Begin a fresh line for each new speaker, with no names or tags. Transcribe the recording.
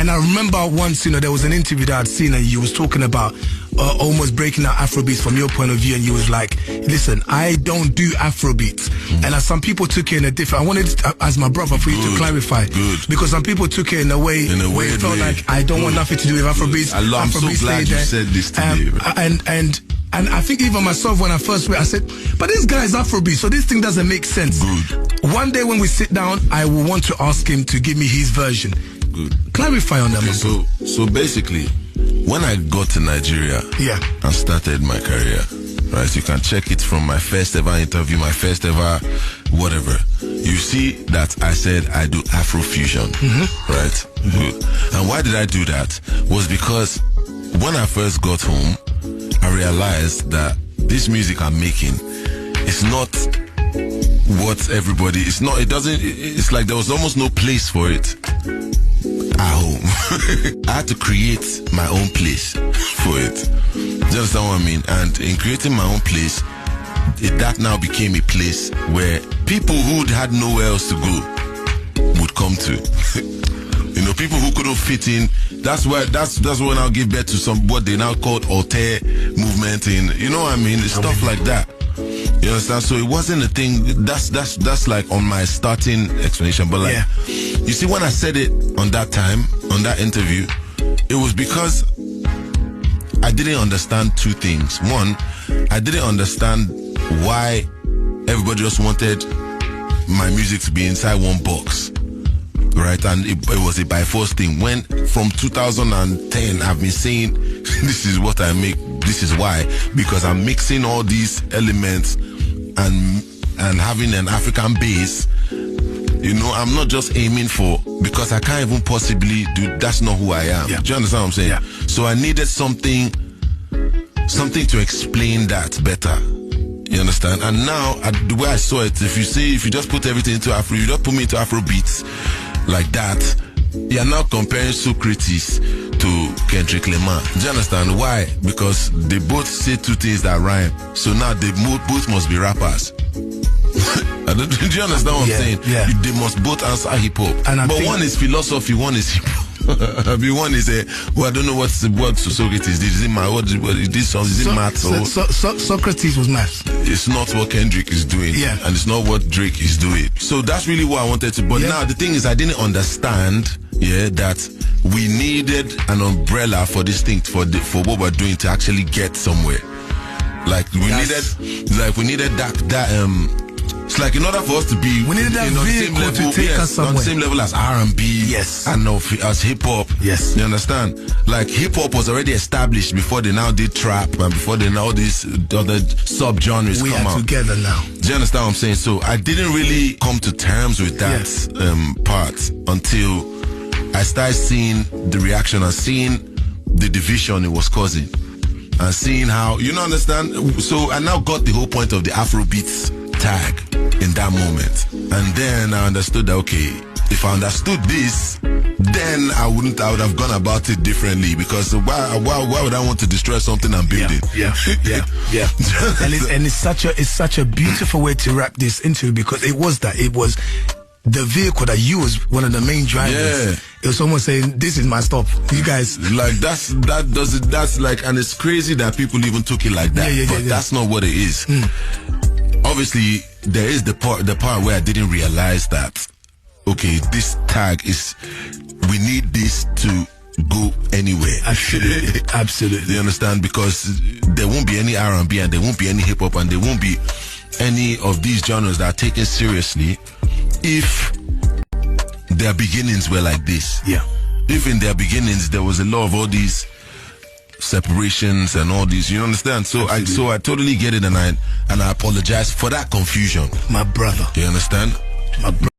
And I remember once, there was an interview that I'd seen, and you was talking about almost breaking out Afrobeats from your point of view, and you was like, listen, I don't do Afrobeats. And as some people took it in a different, I wanted, as my brother, for you to clarify. Because some people took it in a way where it felt like I don't want nothing to do with Afrobeats.
I'm so glad you said this today.
And I think even myself, when I first read, I said, but this guy is Afrobeat, so this thing doesn't make sense.
Good.
One day when we sit down, I will want to ask him to give me his version.
Good.
Clarify on that.
Okay, so basically, when I got to Nigeria and started my career, right, you can check it from my first ever interview, my first ever whatever. You see that I said I do Afrofusion, right? Good. And why did I do that? Was because when I first got home, I realized that this music I'm making is not what everybody, it's like there was almost no place for it at home. I had to create my own place for it. Do you understand what I mean? And in creating my own place, that now became a place where people who had nowhere else to go would come to. People who couldn't fit in. That's when I'll give birth to what they now call alter movement in, what I mean? Stuff like that. You understand? So it wasn't a thing. That's like on my starting explanation. But you see, when I said it on that time, on that interview, it was because I didn't understand two things. One, I didn't understand why everybody just wanted my music to be inside one box. Right, and it was a by force thing. When from 2010 I've been saying this is what I make, this is why, because I'm mixing all these elements and having an African base. I'm not just aiming for, because I can't even possibly do, that's not who I am. Do you understand what I'm saying? So I needed something to explain that better. You understand? And now the way I saw it, if you just put everything into Afro, you just put me into Afrobeats like that, you're now comparing Socrates to Kendrick Lamar. Do you understand why? Because they both say two things that rhyme. So now they both must be rappers. Do you understand what I'm saying?
Yeah.
They must both answer hip hop. But one is philosophy, one is hip hop. One is I don't know what Socrates did. Is it math? What did this? Is it math?
Socrates was math. It's
not what Kendrick is doing, and it's not what Drake is doing. So that's really what I wanted to. But now the thing is, I didn't understand, that we needed an umbrella for this thing, for what we're doing to actually get somewhere. Like we needed that. It's like in order for us to be,
we needed that vehicle to take us somewhere.
On the same level as R&B, and as hip hop.
Yes,
you understand? Like hip hop was already established before they now did trap, and before they now these other sub-genres come out. We are together now. Do you understand what I'm saying? So I didn't really come to terms with that part until I started seeing the reaction and seeing the division it was causing, and seeing how, understand. So I now got the whole point of the Afrobeats tag in that moment, and then I understood that if I understood this, then I would have gone about it differently, because why would I want to destroy something I'm building?
And it's such a beautiful way to wrap this into, because it was the vehicle that you was one of the main drivers. It was almost saying, this is my stop. You guys,
like that's like, and it's crazy that people even took it like that. But that's not what it is. Obviously, there is the part where I didn't realize that, this tag is, we need this to go anywhere.
Absolutely.
You understand? Because there won't be any R&B, and there won't be any hip hop, and there won't be any of these genres that are taken seriously if their beginnings were like this. If in their beginnings there was a lot of all these separations and all these, you understand? So I totally get it, and I apologize for that confusion,
my brother.
You understand?
My brother.